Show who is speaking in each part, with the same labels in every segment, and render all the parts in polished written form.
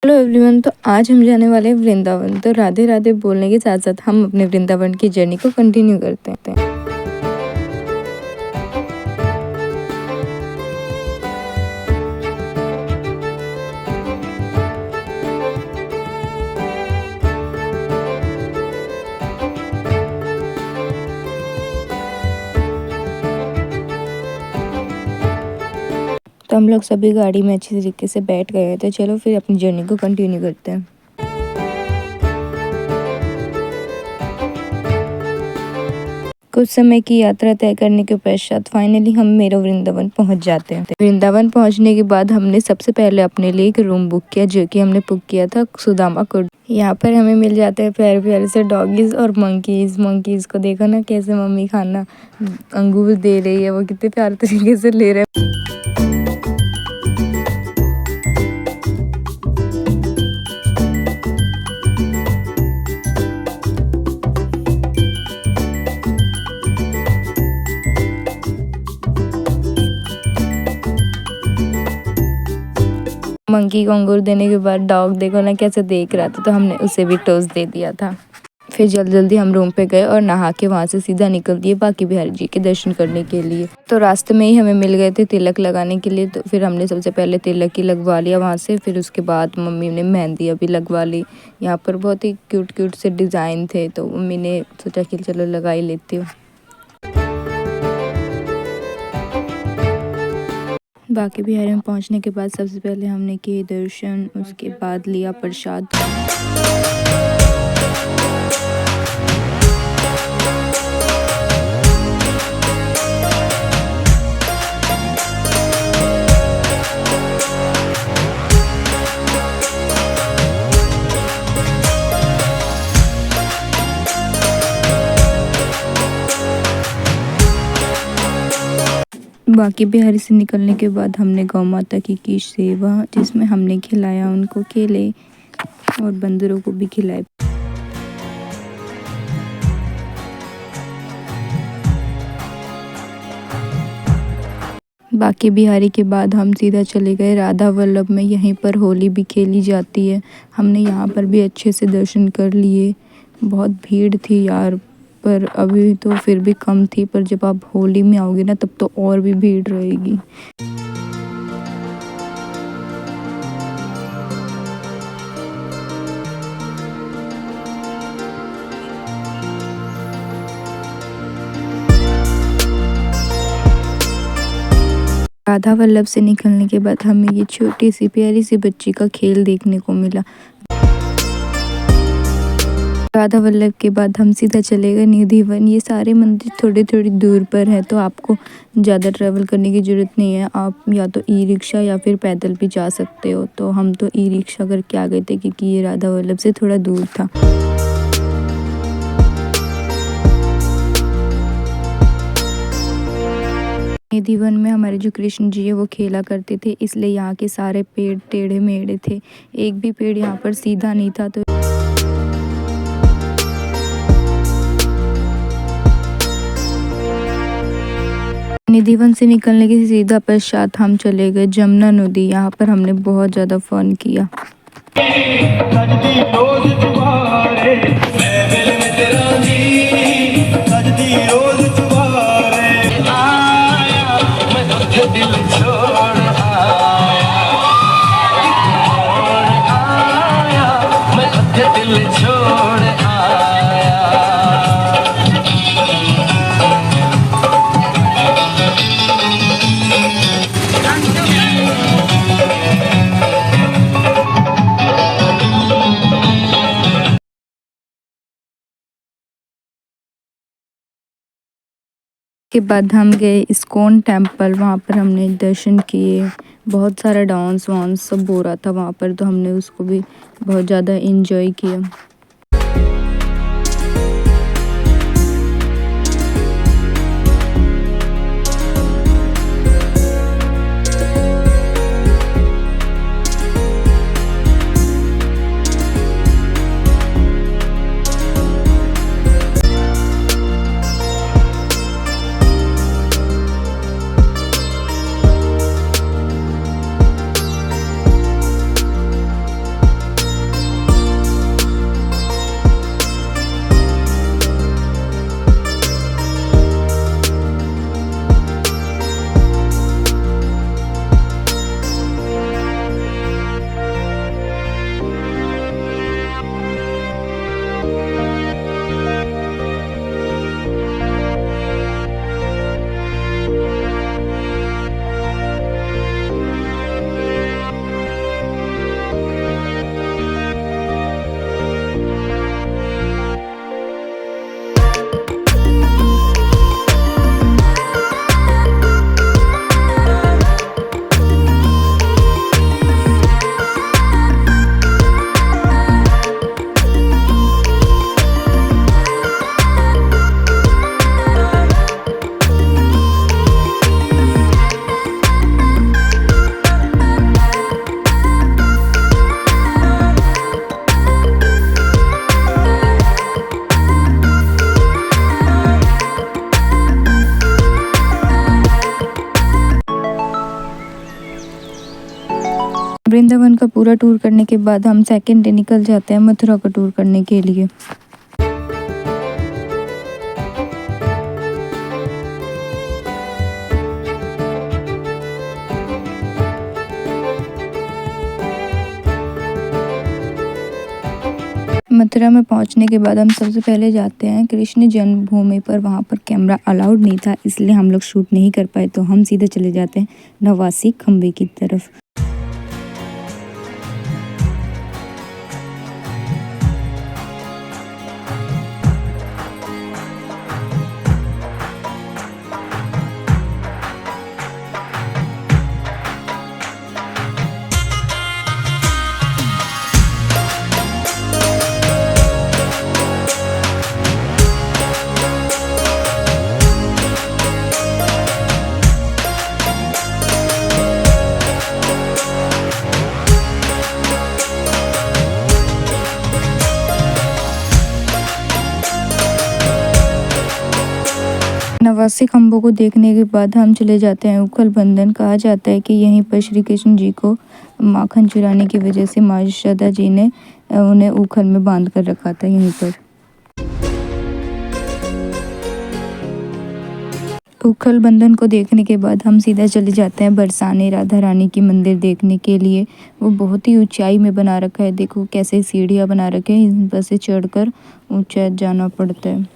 Speaker 1: Hello everyone. तो आज हम जाने वाले हैं वृंदावन। तो राधे राधे बोलने के साथ साथ हम अपने वृंदावन की जर्नी को कंटिन्यू करते हैं। तो हम लोग सभी गाड़ी में अच्छी तरीके से बैठ गए हैं। तो चलो फिर अपनी जर्नी को कंटिन्यू करते हैं। कुछ समय की यात्रा तय करने के पश्चात फाइनली हम मेरा वृंदावन पहुंच जाते हैं। वृंदावन पहुंचने के बाद हमने सबसे पहले अपने लिए एक रूम बुक किया, जो कि हमने बुक किया था सुदामा कुंड। यहाँ पर हमें मिल जाते हैं प्यारे प्यारे से डॉगीज और मंकीज को देखा ना कैसे मम्मी खाना अंगूर दे रही है, वो कितने प्यारे तरीके से ले रहे हैं। मंकी को अंगूर देने के बाद डॉग देखो ना कैसे देख रहा था, तो हमने उसे भी टोस्ट दे दिया था। फिर जल्दी हम रूम पे गए और नहा के वहाँ से सीधा निकल दिए बांके बिहारी जी के दर्शन करने के लिए। तो रास्ते में ही हमें मिल गए थे तिलक लगाने के लिए। तो फिर हमने सबसे पहले तिलक ही लगवा लिया वहाँ से। फिर उसके बाद मम्मी ने मेहंदी भी लगवा ली। यहाँ पर बहुत ही क्यूट से डिज़ाइन थे, तो मम्मी ने सोचा कि चलो लगा ही लेती हूँ। बांके बिहारी में पहुंचने के बाद सबसे पहले हमने किए दर्शन, उसके बाद लिया प्रसाद। बांके बिहारी से निकलने के बाद हमने गौ माता की सेवा, जिसमें हमने खिलाया उनको केले और बंदरों को भी खिलाए। बांके बिहारी के बाद हम सीधा चले गए राधा वल्लभ में। यहीं पर होली भी खेली जाती है। हमने यहाँ पर भी अच्छे से दर्शन कर लिए। बहुत भीड़ थी यार, पर अभी तो फिर भी कम थी, पर जब आप होली में आओगे ना तब तो और भी भीड़ रहेगी। राधा वल्लभ से निकलने के बाद हमें ये छोटी सी प्यारी सी बच्ची का खेल देखने को मिला। राधा वल्लभ के बाद हम सीधा चले गए निधि वन। ये सारे मंदिर थोड़ी दूर पर है, तो आपको ज़्यादा ट्रैवल करने की ज़रूरत नहीं है। आप या तो ई रिक्शा या फिर पैदल भी जा सकते हो। तो हम तो ई रिक्शा करके आ गए थे, क्योंकि ये राधा वल्लभ से थोड़ा दूर था। निधि वन में हमारे जो कृष्ण जी है वो खेला करते थे, इसलिए यहाँ के सारे पेड़ टेढ़े मेढ़े थे। एक भी पेड़ यहाँ पर सीधा नहीं था। तो निधि वन से निकलने के सीधा पश्चात हम चले गए जमुना नदी। यहाँ पर हमने बहुत ज़्यादा फन किया। के बाद हम गए इस्कॉन टेम्पल। वहाँ पर हमने दर्शन किए। बहुत सारा डांस वांस सब हो रहा था वहाँ पर, तो हमने उसको भी बहुत ज़्यादा एंजॉय किया। वृंदावन का पूरा टूर करने के बाद हम सेकेंड डे निकल जाते हैं मथुरा का टूर करने के लिए। मथुरा में पहुंचने के बाद हम सबसे पहले जाते हैं कृष्ण जन्मभूमि पर। वहां पर कैमरा अलाउड नहीं था, इसलिए हम लोग शूट नहीं कर पाए, तो हम सीधे चले जाते हैं नवासी खंबे की तरफ। नवासी खंभों को देखने के बाद हम चले जाते हैं उखल बंधन। कहा जाता है कि यहीं पर श्री कृष्ण जी को माखन चुराने की वजह से माँ यशोदा जी ने उन्हें उखल में बांध कर रखा था यहीं पर। उखल बंधन को देखने के बाद हम सीधा चले जाते हैं बरसाने राधा रानी की मंदिर देखने के लिए। वो बहुत ही ऊंचाई में बना रखा है, देखो कैसे सीढ़ियाँ बना रखे हैं, इन पर से चढ़कर ऊंचा जाना पड़ता है।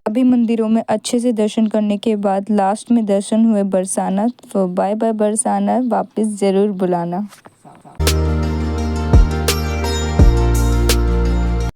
Speaker 1: सभी मंदिरों में अच्छे से दर्शन करने के बाद लास्ट में दर्शन हुए बरसाना। तो बाय बाय बरसाना, वापस ज़रूर बुलाना।